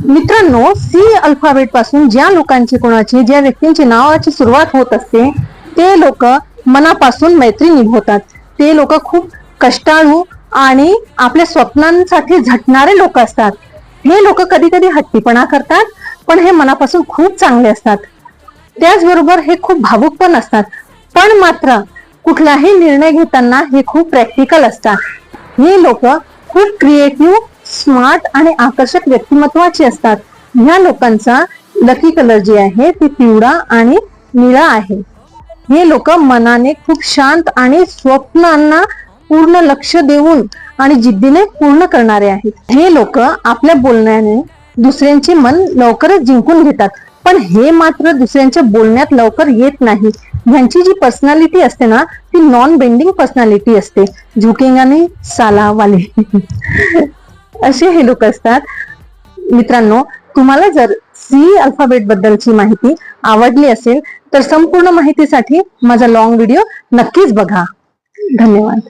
मित्रांनो, C alphabet पासून ज्या लोकांची कोणाची ज्या व्यक्तींची नावाची सुरुवात होत असते ते लोक मनापासून मैत्री निभवतात. ते लोक खूप कष्टाळू आणि आपल्या स्वप्नांसाठी झटणारे लोक असतात. हे लोक कधी कधी हट्टीपणा करतात, पण हे मनापासून खूप चांगले असतात. त्याचबरोबर हे खूप भावुक पण असतात, पण मात्र कुठलाही निर्णय घेताना हे खूप प्रॅक्टिकल असतात. हे लोक खूप क्रिएटिव्ह, स्मार्ट आणि आकर्षक व्यक्तिमत्वाचे असतात. ह्या लोकांचा लकी कलर जी आहे ती पिवळा आणि निळा आहे. हे लोक मनाने खूप शांत आणि स्वप्नांना पूर्ण लक्ष देऊन आणि जिद्दीने पूर्ण करणारे आहेत. हे लोक आपल्या बोलण्याने दुसऱ्यांचे मन लवकरच जिंकून घेतात, पण हे मात्र दुसऱ्यांच्या बोलण्यात लवकर येत नाही. ह्यांची जी पर्सनॅलिटी असते ना ती नॉन बेंडिंग पर्सनॅलिटी असते, झुकेगा नहीं साला वाले असे हे लोक असतात. मित्रांनो, तुम्हाला जर सी अल्फाबेट बद्दलची माहिती आवडली असेल तर संपूर्ण माहितीसाठी माझा लॉंग व्हिडिओ नक्कीच बघा. धन्यवाद.